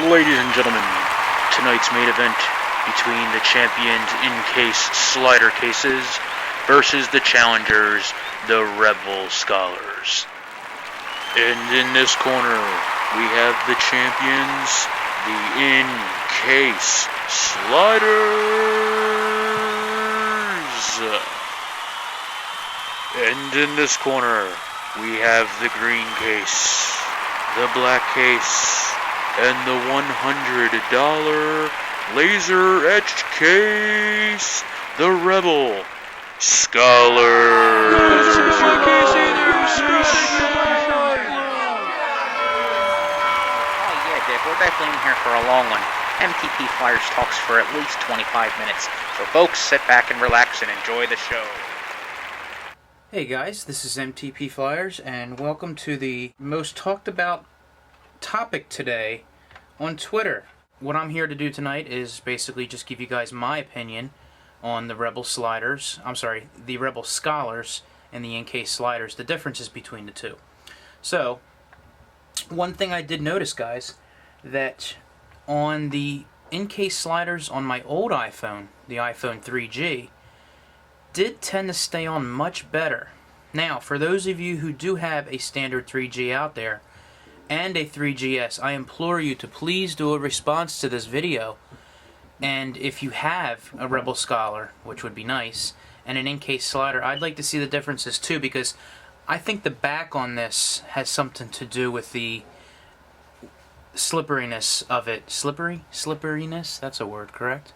Ladies and gentlemen, tonight's main event between the champions Incase slider cases versus the challengers, the Rebel Scholars. And in this corner, we have the champions, the Incase Sliders. And in this corner, we have the green case, the black case, and the $100 laser-etched case, the Rebel Scholars. We're definitely in here for a long one. MTP Flyers talks for at least 25 minutes. So folks, sit back and relax and enjoy the show. Hey guys, this is MTP Flyers, and welcome to the most talked about topic today on Twitter. What I'm here to do tonight is basically just give you guys my opinion on the Rebel Scholars and the Incase Sliders, the differences between the two. So, one thing I did notice, guys, that on the Incase Sliders on my old iPhone, the iPhone 3G, did tend to stay on much better. Now, for those of you who do have a standard 3G out there and a 3GS, I implore you to please do a response to this video. And if you have a Rebel Scholar, which would be nice, and an Incase Slider, I'd like to see the differences too, because I think the back on this has something to do with the slipperiness of it. Slipperiness? That's a word, correct?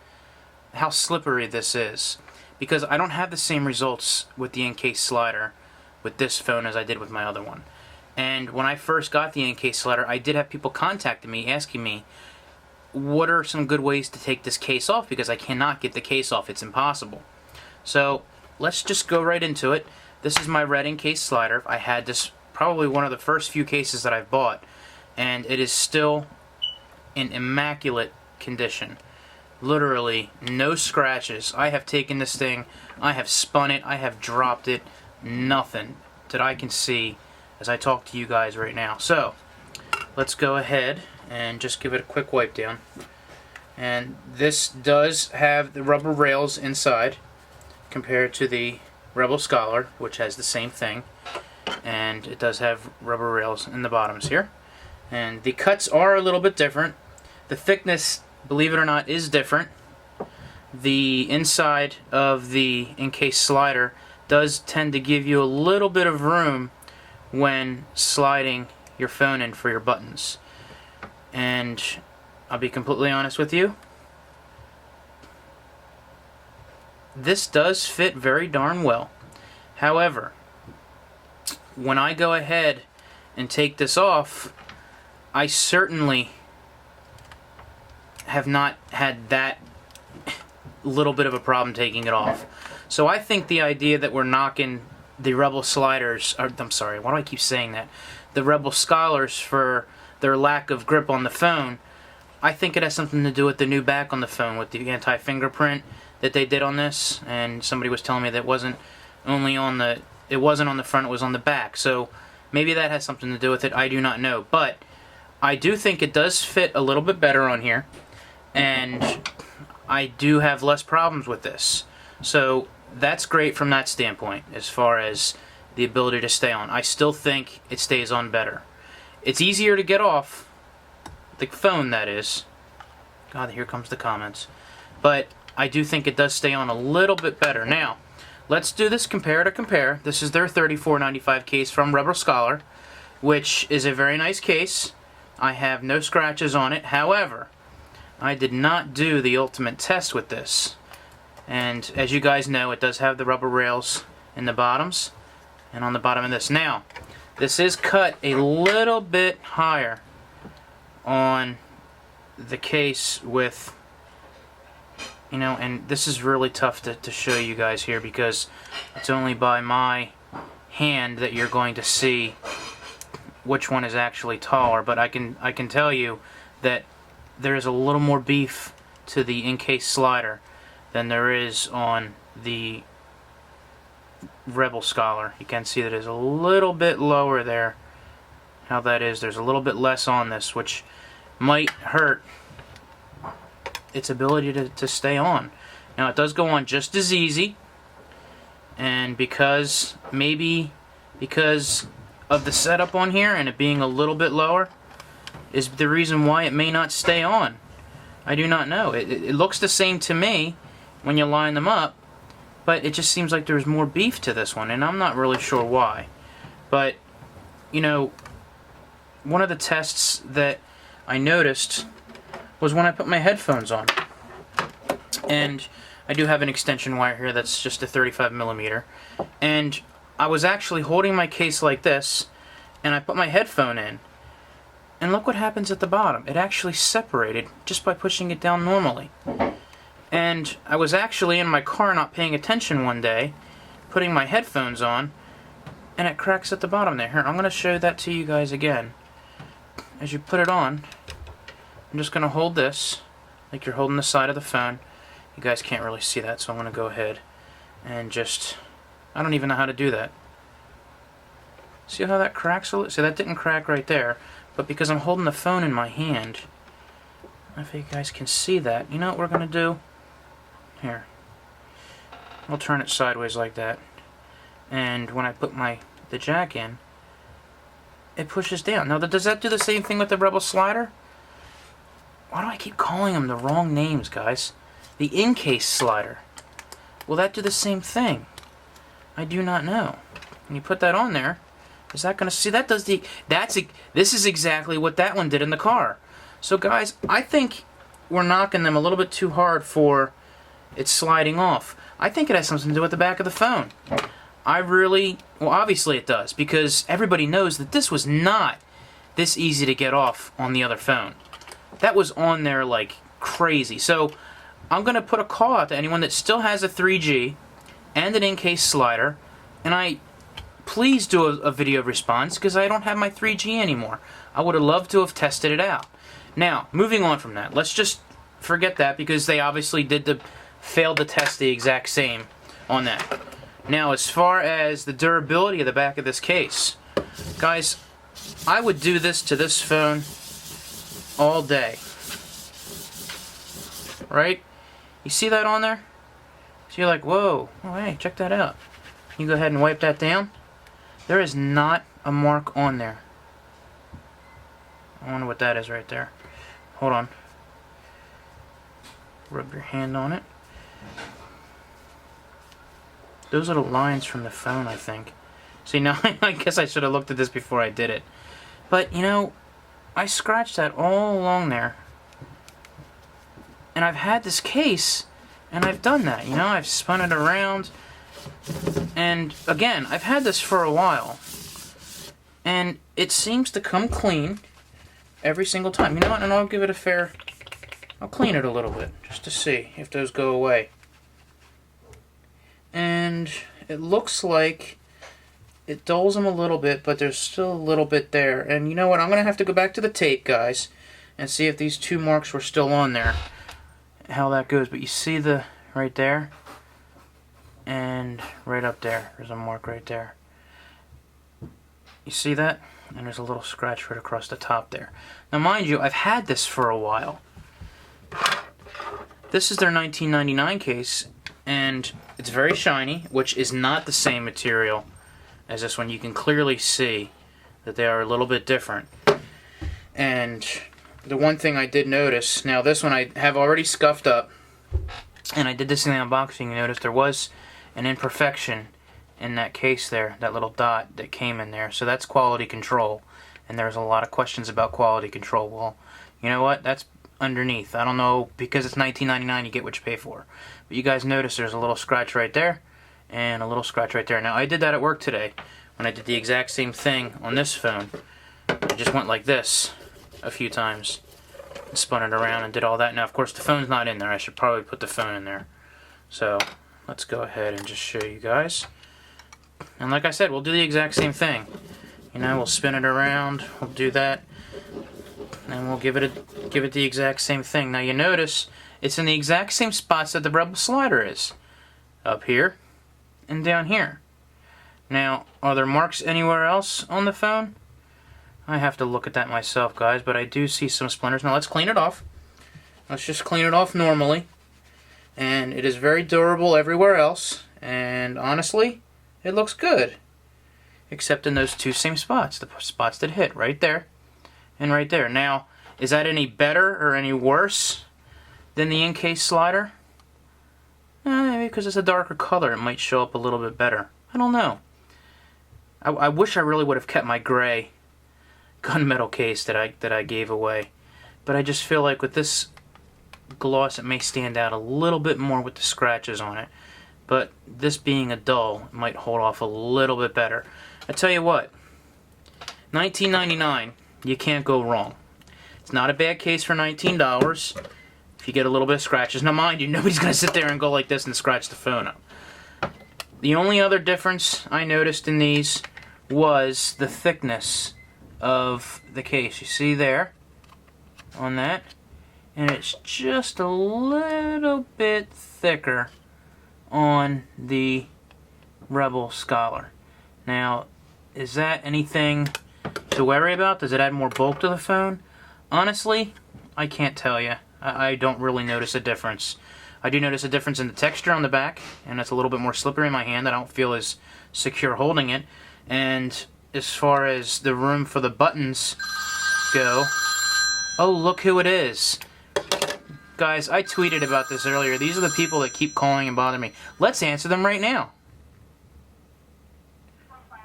How slippery this is. Because I don't have the same results with the Incase Slider with this phone as I did with my other one. And when I first got the Incase Slider, I did have people contacting me, asking me, what are some good ways to take this case off? Because I cannot get the case off. It's impossible. So, let's just go right into it. This is my red Incase Slider. I had this probably one of the first few cases that I've bought, and it is still in immaculate condition. Literally no scratches. I have taken this thing, I have spun it, I have dropped it, nothing that I can see as I talk to you guys right now. So, let's go ahead and just give it a quick wipe down. And this does have the rubber rails inside compared to the Rebel Scholar, which has the same thing. And it does have rubber rails in the bottoms here. And the cuts are a little bit different. The thickness, believe it or not, is different. The inside of the Incase Slider does tend to give you a little bit of room when sliding your phone in for your buttons. And I'll be completely honest with you, this does fit very darn well. However, when I go ahead and take this off, I certainly have not had that little bit of a problem taking it off. So I think the idea that we're knocking the Rebel Sliders, or I'm sorry, why do I keep saying that? The Rebel Scholars for their lack of grip on the phone, I think it has something to do with the new back on the phone, with the anti-fingerprint that they did on this. And somebody was telling me that it wasn't on the front, it was on the back. So maybe that has something to do with it. I do not know, but I do think it does fit a little bit better on here, and I do have less problems with this. So that's great from that standpoint as far as the ability to stay on. I still think it stays on better. It's easier to get off the phone, that is. God, here comes the comments. But I do think it does stay on a little bit better. Now, let's do this compare to compare. This is their $34.95 case from Rebel Scholar, which is a very nice case. I have no scratches on it. However, I did not do the ultimate test with this. And as you guys know, it does have the rubber rails in the bottoms and on the bottom of this. Now, this is cut a little bit higher on the case with, and this is really tough to show you guys here because it's only by my hand that you're going to see which one is actually taller. But I can tell you that there is a little more beef to the Incase Slider than there is on the Rebel Scholar. You can see that it's a little bit lower there. How that is, there's a little bit less on this, which might hurt its ability to stay on. Now, it does go on just as easy, and because of the setup on here and it being a little bit lower is the reason why it may not stay on. I do not know. It looks the same to me when you line them up, but it just seems like there's more beef to this one, and I'm not really sure why. But, you know, one of the tests that I noticed was when I put my headphones on. And I do have an extension wire here that's just a 35mm. And I was actually holding my case like this, and I put my headphone in. And look what happens at the bottom. It actually separated just by pushing it down normally. And I was actually in my car not paying attention one day, putting my headphones on, and it cracks at the bottom there. Here, I'm going to show that to you guys again. As you put it on, I'm just going to hold this like you're holding the side of the phone. You guys can't really see that, so I'm going to go ahead and just... I don't even know how to do that. See how that cracks a little? See, that didn't crack right there, but because I'm holding the phone in my hand, I don't know if you guys can see that. You know what we're going to do? Here. We'll turn it sideways like that. And when I put the jack in, it pushes down. Now, does that do the same thing with the Rebel slider? Why do I keep calling them the wrong names, guys? The Incase slider. Will that do the same thing? I do not know. When you put that on there, is that going to... See, that does the... This is exactly what that one did in the car. So, guys, I think we're knocking them a little bit too hard for it sliding off. I think it has something to do with the back of the phone. Well, obviously it does, because everybody knows that this was not this easy to get off on the other phone. That was on there like crazy. So I'm going to put a call out to anyone that still has a 3G and an Incase slider, and please do a video response, because I don't have my 3G anymore. I would have loved to have tested it out. Now, moving on from that, let's just forget that, because they obviously failed to test the exact same on that. Now, as far as the durability of the back of this case, guys, I would do this to this phone all day. Right? You see that on there? So you're like, whoa, oh, hey, check that out. You go ahead and wipe that down. There is not a mark on there. I wonder what that is right there. Hold on. Rub your hand on it. Those are the lines from the phone, I think. See, now I guess I should have looked at this before I did it. But, you know, I scratched that all along there. And I've had this case, and I've done that. You know, I've spun it around. And, again, I've had this for a while. And it seems to come clean every single time. You know what? And I'll give it a fair... I'll clean it a little bit, just to see if those go away. And it looks like it dulls them a little bit, but there's still a little bit there. And you know what? I'm going to have to go back to the tape, guys, and see if these two marks were still on there, how that goes. But you see the right there, and right up there, there's a mark right there. You see that? And there's a little scratch right across the top there. Now, mind you, I've had this for a while. This is their 1999 case, and it's very shiny, which is not the same material as this one. You can clearly see that they are a little bit different. And the one thing I did notice, now this one I have already scuffed up, and I did this in the unboxing. You notice there was an imperfection in that case there, that little dot that came in there. So that's quality control, and there's a lot of questions about quality control. Well, you know what? That's underneath. I don't know, because it's $19.99, you get what you pay for. But you guys notice there's a little scratch right there and a little scratch right there. Now, I did that at work today when I did the exact same thing on this phone. I just went like this a few times and spun it around and did all that. Now, of course, the phone's not in there. I should probably put the phone in there. So let's go ahead and just show you guys. And like I said, we'll do the exact same thing. You know, we'll spin it around, we'll do that, and we'll give it the exact same thing. Now you notice it's in the exact same spots that the Rebel slider is. Up here and down here. Now, are there marks anywhere else on the phone? I have to look at that myself, guys, but I do see some splinters. Now let's clean it off. Let's just clean it off normally. And it is very durable everywhere else. And honestly, it looks good. Except in those two same spots. The spots that hit, right there and right there. Now, is that any better or any worse than the Incase slider? Maybe because it's a darker color, it might show up a little bit better. I don't know. I wish I really would have kept my gray gunmetal case that I gave away. But I just feel like with this gloss, it may stand out a little bit more with the scratches on it. But this being a dull, it might hold off a little bit better. I tell you what, $19.99, you can't go wrong. It's not a bad case for $19 if you get a little bit of scratches. Now mind you, nobody's going to sit there and go like this and scratch the phone up. The only other difference I noticed in these was the thickness of the case. You see there on that? And it's just a little bit thicker on the Rebel Scholar. Now, is that anything to worry about? Does it add more bulk to the phone? Honestly, I can't tell you. I don't really notice a difference. I do notice a difference in the texture on the back, and it's a little bit more slippery in my hand. I don't feel as secure holding it. And as far as the room for the buttons go, oh, look who it is. Guys, I tweeted about this earlier. These are the people that keep calling and bothering me. Let's answer them right now.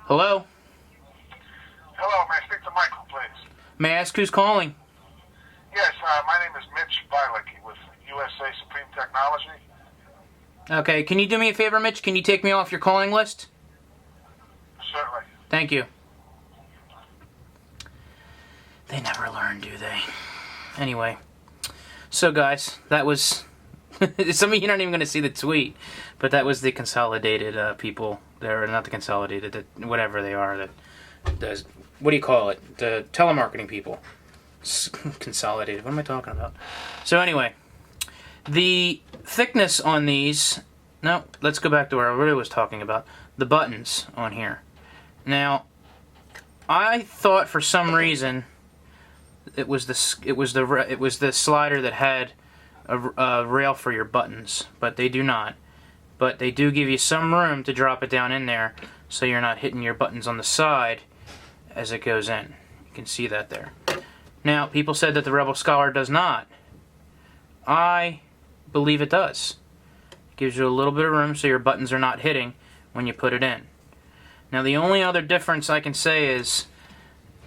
Hello? Hello, may I speak to Michael, please? May I ask who's calling? Yes, my name is Mitch Bilecki with USA Supreme Technology. Okay, can you do me a favor, Mitch? Can you take me off your calling list? Certainly. Thank you. They never learn, do they? Anyway. So, guys, that was... some of you aren't even going to see the tweet, but that was the consolidated people. They're not the consolidated, whatever they are. That does, what do you call it? The telemarketing people. Consolidated. What am I talking about? So, anyway, the thickness on these... No, let's go back to where I really was talking about. The buttons on here. Now, I thought for some reason it was the slider that had a rail for your buttons, but they do not. But they do give you some room to drop it down in there so you're not hitting your buttons on the side as it goes in. You can see that there. Now, people said that the Rebel Scholar does not. I believe it does. It gives you a little bit of room so your buttons are not hitting when you put it in. Now, the only other difference I can say is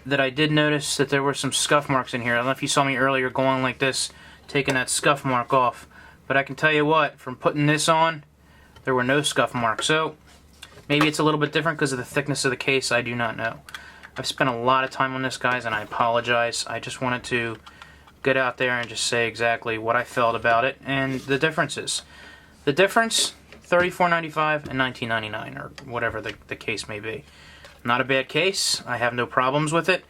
that I did notice that there were some scuff marks in here. I don't know if you saw me earlier going like this, taking that scuff mark off. But I can tell you what, from putting this on, there were no scuff marks. So, maybe it's a little bit different because of the thickness of the case. I do not know. I've spent a lot of time on this, guys, and I apologize. I just wanted to get out there and just say exactly what I felt about it and the differences. The difference, $34.95 and $19.99, or whatever the case may be. Not a bad case. I have no problems with it.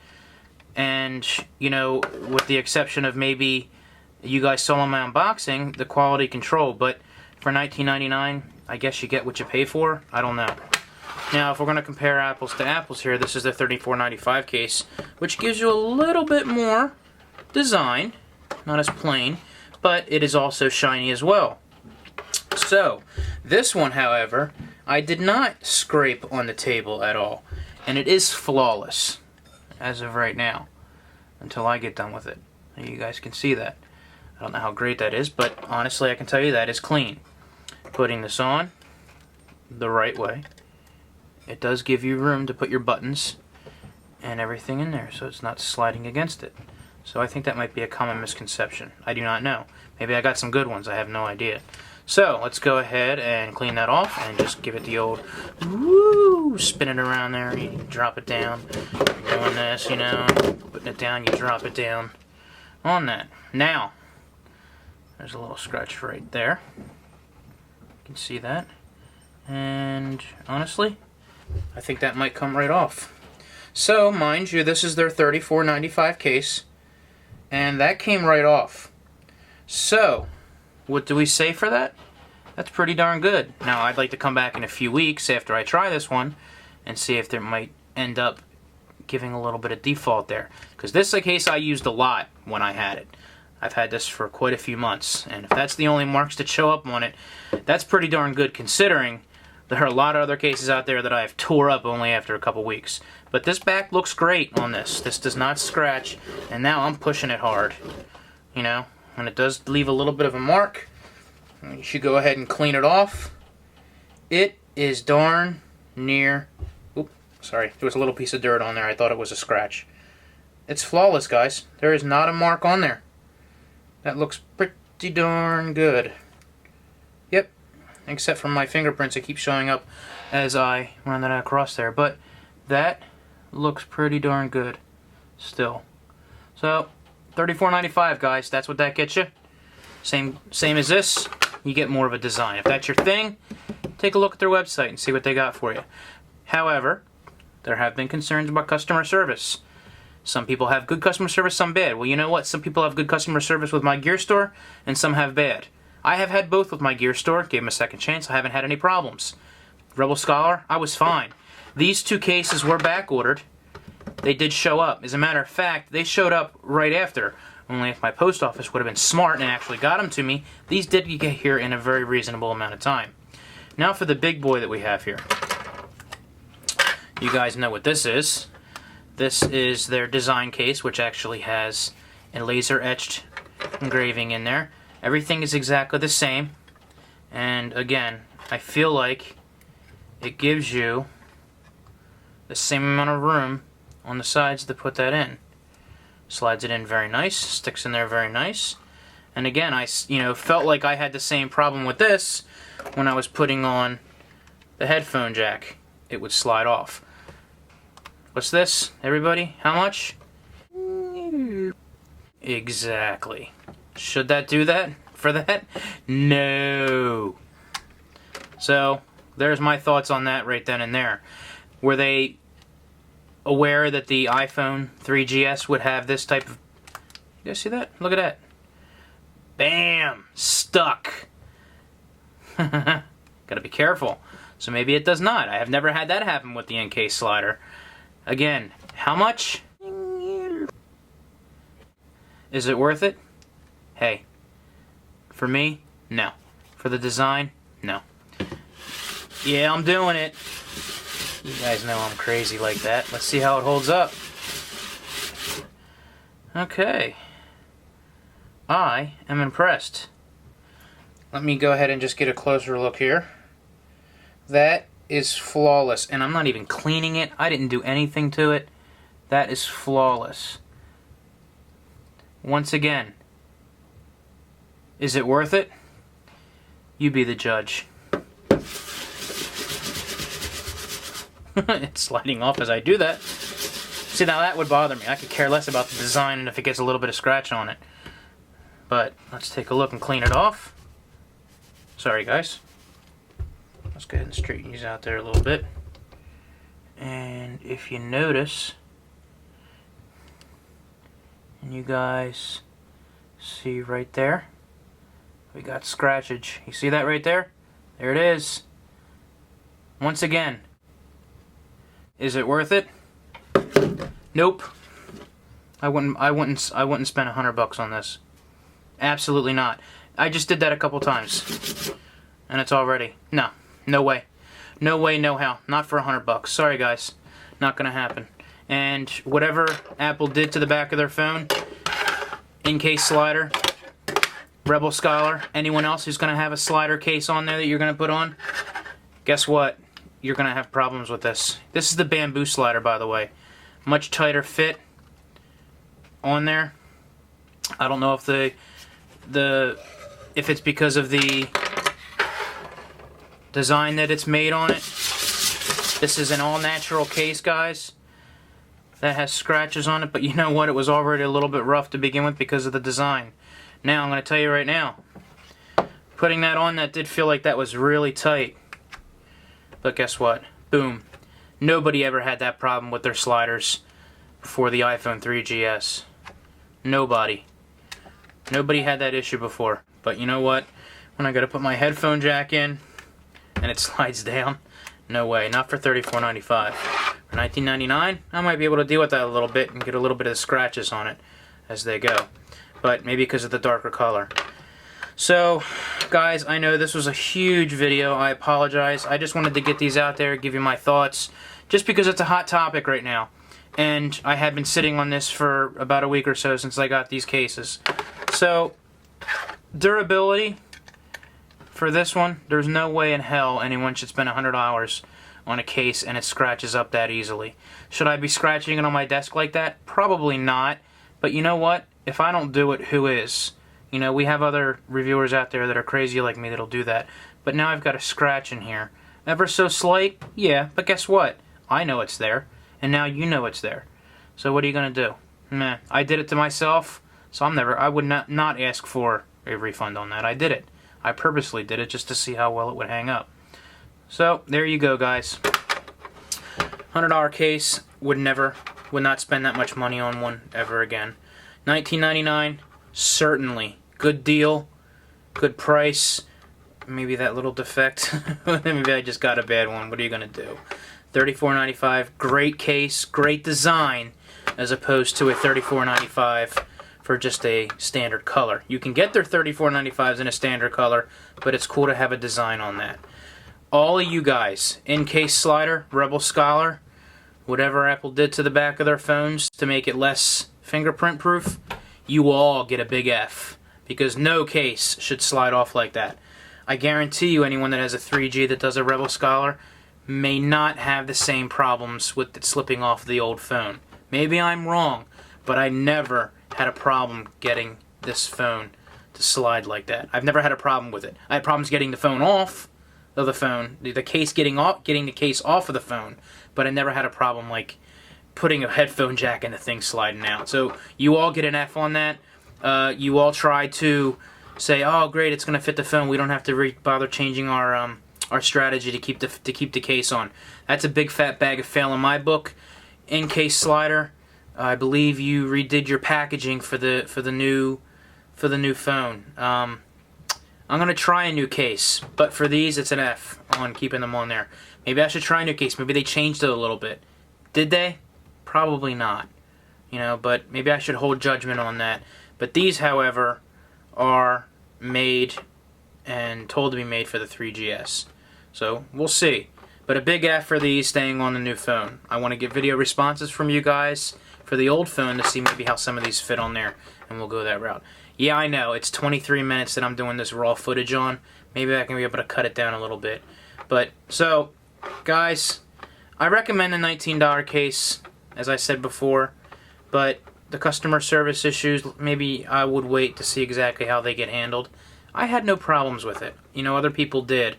And, you know, with the exception of maybe you guys saw in my unboxing, the quality control. But for $19.99, I guess you get what you pay for. I don't know. Now, if we're going to compare apples to apples here, this is the $34.95 case, which gives you a little bit more design. Not as plain, but it is also shiny as well. So, this one, however, I did not scrape on the table at all. And it is flawless, as of right now, until I get done with it. You guys can see that. I don't know how great that is, but honestly, I can tell you that is clean. Putting this on the right way, it does give you room to put your buttons and everything in there, so it's not sliding against it. So I think that might be a common misconception. I do not know. Maybe I got some good ones. I have no idea. So let's go ahead and clean that off and just give it the old woo, spin it around there. You drop it down. You're doing this, you know, putting it down. You drop it down on that. Now, there's a little scratch right there. You can see that. And honestly, I think that might come right off. So, mind you, this is their $34.95 case, and that came right off. So, what do we say for that? That's pretty darn good. Now, I'd like to come back in a few weeks after I try this one and see if there might end up giving a little bit of default there. Because this is a case I used a lot when I had it. I've had this for quite a few months, and if that's the only marks that show up on it, that's pretty darn good considering there are a lot of other cases out there that I have tore up only after a couple weeks. But this back looks great on this. This does not scratch, and now I'm pushing it hard. You know, and it does leave a little bit of a mark. You should go ahead and clean it off. It is darn near... Oop, sorry, there was a little piece of dirt on there. I thought it was a scratch. It's flawless, guys. There is not a mark on there. That looks pretty darn good. Yep, except for my fingerprints that keep showing up as I run that across there. But that looks pretty darn good still. So, $34.95, guys. That's what that gets you. Same as this. You get more of a design. If that's your thing, take a look at their website and see what they got for you. However, there have been concerns about customer service. Some people have good customer service, some bad. Well, you know what? Some people have good customer service with my gear store, and some have bad. I have had both with my gear store. Gave them a second chance. I haven't had any problems. Rebel Scholar, I was fine. These two cases were back ordered. They did show up. As a matter of fact, they showed up right after. Only if my post office would have been smart and actually got them to me, these did get here in a very reasonable amount of time. Now for the big boy that we have here. You guys know what this is. This is their design case, which actually has a laser etched engraving in there. Everything is exactly the same. And again, I feel like it gives you the same amount of room on the sides to put that in. Slides it in very nice, sticks in there very nice. And again, I felt like I had the same problem with this when I was putting on the headphone jack. It would slide off. What's this, everybody? How much? Exactly. Should that do that for that? No. So, there's my thoughts on that right then and there. Were they aware that the iPhone 3GS would have this type of... You guys see that? Look at that. Bam! Stuck. Gotta be careful. So maybe it does not. I have never had that happen with the Incase slider. Again, how much? Is it worth it? Hey. For me? No. For the design? No. Yeah, I'm doing it. You guys know I'm crazy like that. Let's see how it holds up. Okay. I am impressed. Let me go ahead and just get a closer look here. That is flawless. And I'm not even cleaning it. I didn't do anything to it. That is flawless. Once again, is it worth it? You be the judge. It's sliding off as I do that. See, now that would bother me. I could care less about the design and if it gets a little bit of scratch on it. But let's take a look and clean it off. Sorry, guys. Let's go ahead and straighten these out there a little bit. And if you notice, and you guys see right there, we got scratchage. You see that right there? There it is. Once again, is it worth it? Nope. I wouldn't spend $100 on this. Absolutely not. I just did that a couple times, and it's already no way, no way, no how. Not for $100. Sorry, guys, not gonna happen. And whatever Apple did to the back of their phone, Incase slider, Rebel Scholar, anyone else who's gonna have a slider case on there that you're gonna put on, guess what? You're gonna have problems with this. This is the bamboo slider, by the way. Much tighter fit on there. I don't know if if it's because of the design that it's made on it. This is an all-natural case, guys. That has scratches on it, but you know what? It was already a little bit rough to begin with because of the design. Now, I'm going to tell you right now, putting that on, that did feel like that was really tight. But guess what? Boom. Nobody ever had that problem with their sliders before the iPhone 3GS. Nobody. Nobody had that issue before. But you know what? When I got to put my headphone jack in and it slides down, no way. Not for $34.95. For For $19.99, I might be able to deal with that a little bit and get a little bit of the scratches on it as they go. But maybe because of the darker color. So, guys, I know this was a huge video. I apologize. I just wanted to get these out there, give you my thoughts, just because it's a hot topic right now. And I had been sitting on this for about a week or so since I got these cases. So, durability for this one, there's no way in hell anyone should spend $100 on a case and it scratches up that easily. Should I be scratching it on my desk like that? Probably not. But you know what? If I don't do it, who is? You know, we have other reviewers out there that are crazy like me that'll do that. But now I've got a scratch in here. Ever so slight? Yeah, but guess what? I know it's there. And now you know it's there. So what are you going to do? Meh. I did it to myself, so I would not ask for a refund on that. I did it. I purposely did it just to see how well it would hang up. So, there you go, guys. $100 case, would not spend that much money on one ever again. $19.99, certainly. Good deal, good price. Maybe that little defect. Maybe I just got a bad one. What are you going to do? $34.95, great case, great design, as opposed to a $34.95 for just a standard color. You can get their $34.95s in a standard color, but it's cool to have a design on that. All of you guys, Incase slider, Rebel Scholar, whatever Apple did to the back of their phones to make it less fingerprint proof, you all get a big F, because no case should slide off like that. I guarantee you anyone that has a 3G that does a Rebel Scholar may not have the same problems with it slipping off the old phone. Maybe I'm wrong, but I never had a problem getting this phone to slide like that. I've never had a problem with it. I had problems getting the phone off of the phone, the case getting the case off of the phone, but I never had a problem like putting a headphone jack in the thing sliding out. So you all get an F on that. You all try to say, "Oh, great, it's going to fit the phone. We don't have to bother changing our strategy to keep the case on." That's a big fat bag of fail in my book. Incase slider, I believe you redid your packaging for the new phone. I'm gonna try a new case, but for these it's an F on keeping them on there. Maybe I should try a new case. Maybe they changed it a little bit. Did they? Probably not. You know, but maybe I should hold judgment on that. But these, however, are made and told to be made for the 3GS. So we'll see. But a big F for these staying on the new phone. I want to get video responses from you guys for the old phone to see maybe how some of these fit on there, and we'll go that route. Yeah, I know, it's 23 minutes that I'm doing this raw footage on. Maybe I can be able to cut it down a little bit. But, so, guys, I recommend the $19 case, as I said before, but the customer service issues, maybe I would wait to see exactly how they get handled. I had no problems with it. You know, other people did.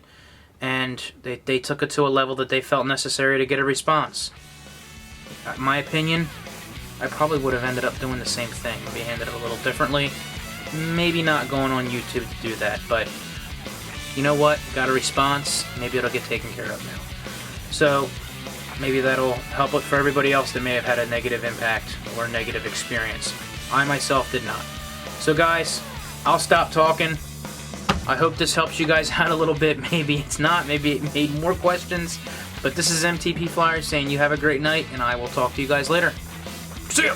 And they took it to a level that they felt necessary to get a response. In my opinion, I probably would have ended up doing the same thing, maybe handled it a little differently. Maybe not going on YouTube to do that, but you know what? Got a response, maybe it'll get taken care of now. So, maybe that'll help it for everybody else that may have had a negative impact or a negative experience. I myself did not. So guys, I'll stop talking. I hope this helps you guys out a little bit. Maybe it's not, maybe it made more questions. But this is MTP Flyers saying you have a great night, and I will talk to you guys later. See ya!